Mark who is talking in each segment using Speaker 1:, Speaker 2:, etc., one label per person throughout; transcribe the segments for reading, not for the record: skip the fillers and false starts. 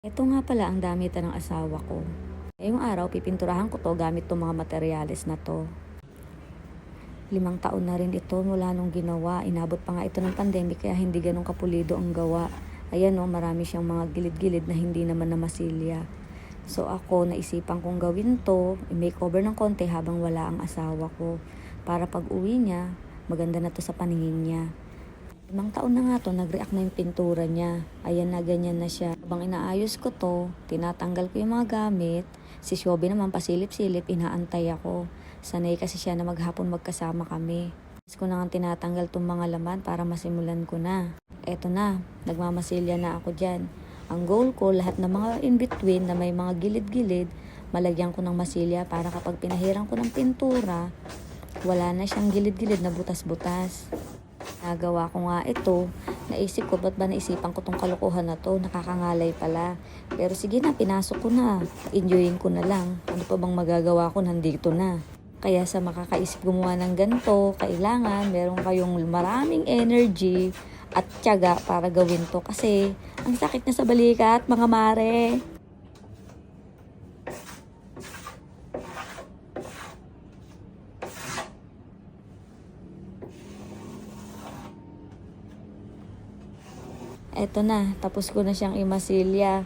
Speaker 1: Ito nga pala ang damitan ng asawa ko. Ngayong araw, pipinturahan ko to gamit tong mga materyales na to. 5 taon na rin ito mula nung ginawa. Inabot pa nga ito ng pandemic kaya hindi ganun kapulido ang gawa. Ayan o, marami siyang mga gilid-gilid na hindi naman na masilya. So ako, naisipan kong gawin to, i-makeover ng konti habang wala ang asawa ko. Para pag uwi niya, maganda na to sa paningin niya. 5 taon na nga to, nag-react na yung pintura niya. Ayan na, ganyan na siya. Habang inaayos ko to, tinatanggal ko yung mga gamit. Si Shobi naman pasilip-silip, inaantay ako. Sanay kasi siya na maghapon magkasama kami. Tapos ko na nga tinatanggal tong mga laman para masimulan ko na. Eto na, nagmamasilya na ako dyan. Ang goal ko, lahat ng mga in-between na may mga gilid-gilid, malagyan ko ng masilya para kapag pinahirang ko ng pintura, wala na siyang gilid-gilid na butas-butas. Nagawa ko nga ito, naisip ko, ba't ba naisipan ko tong kalokohan na to, nakakangalay pala. Pero sige na, pinasok ko na, enjoyin ko na lang. Ano pa bang magagawa ko, nandito na. Kaya sa makakaisip gumawa ng ganito, kailangan meron kayong maraming energy at tiyaga para gawin to. Kasi ang sakit na sa balikat, mga mare. Eto na, tapos ko na siyang imasilya.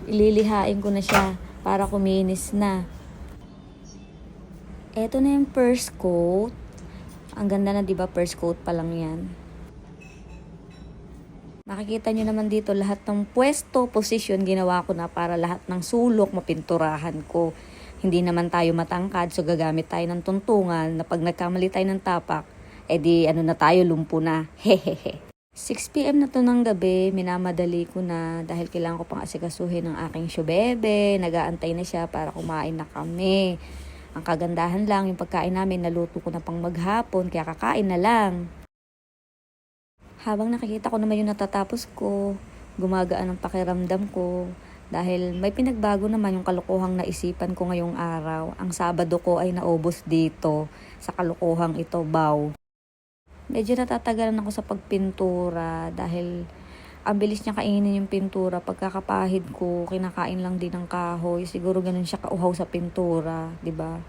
Speaker 1: Ililihain ko na siya para kuminis na. Eto na yung first coat. Ang ganda na, 'di ba? First coat pa lang 'yan. Makikita nyo naman dito lahat ng pwesto, position, ginawa ko na para lahat ng sulok mapinturahan ko. Hindi naman tayo matangkad, so gagamit tayo ng tuntungan na pag nagkamali tayo ng tapak, edi ano na tayo, lumpo na. Hehehe. 6 PM na to ng gabi, minamadali ko na dahil kailangan ko pang asikasuhin ng aking syobebe. Nag-aantay na siya para kumain na kami. Ang kagandahan lang, yung pagkain namin, naluto ko na pang maghapon, kaya kakain na lang. Habang nakikita ko naman yung natatapos ko, gumagaan ang pakiramdam ko. Dahil may pinagbago naman yung kalokohang naisipan ko ngayong araw. Ang Sabado ko ay naubos dito sa kalokohang ito, baw. Medyo natatagalan ako sa pagpintura dahil ang bilis niya kainin yung pintura. Pagkakapahid ko, kinakain lang din ng kahoy. Siguro ganun siya kauhaw sa pintura, 'di ba?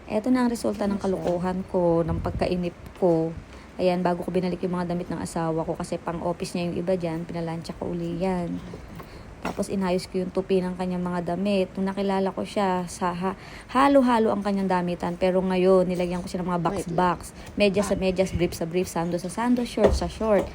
Speaker 1: Eto na ang resulta ng kalokohan ko, ng pagkainip ko. Ayan, bago ko binalik yung mga damit ng asawa ko kasi pang office niya yung iba dyan, pinalansya ko uli yan. Tapos inayos ko yung tupi ng kanyang mga damit. Nung nakilala ko siya, halo-halo ang kanyang damitan. Pero ngayon, nilagyan ko siya ng mga box-box. Medyas sa medyas, brief sa brief, sando sa sando, short sa short.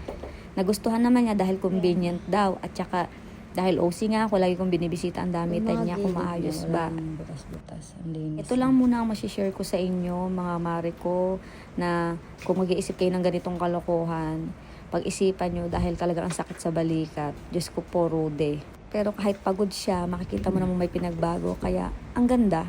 Speaker 1: Nagustuhan naman niya dahil convenient daw. At saka, dahil OC nga ako, lagi kong binibisita ang damitan niya kung maayos ba.
Speaker 2: Butas-butas, ang linis.
Speaker 1: Ito lang muna ang masishare ko sa inyo, mga mare ko, na kung mag-iisip kayo ng ganitong kalokohan, pag-isipan nyo dahil talaga ang sakit sa balikat. Diyos ko po, Rude. Pero kahit pagod siya, makikita mo naman may pinagbago. Kaya, ang ganda.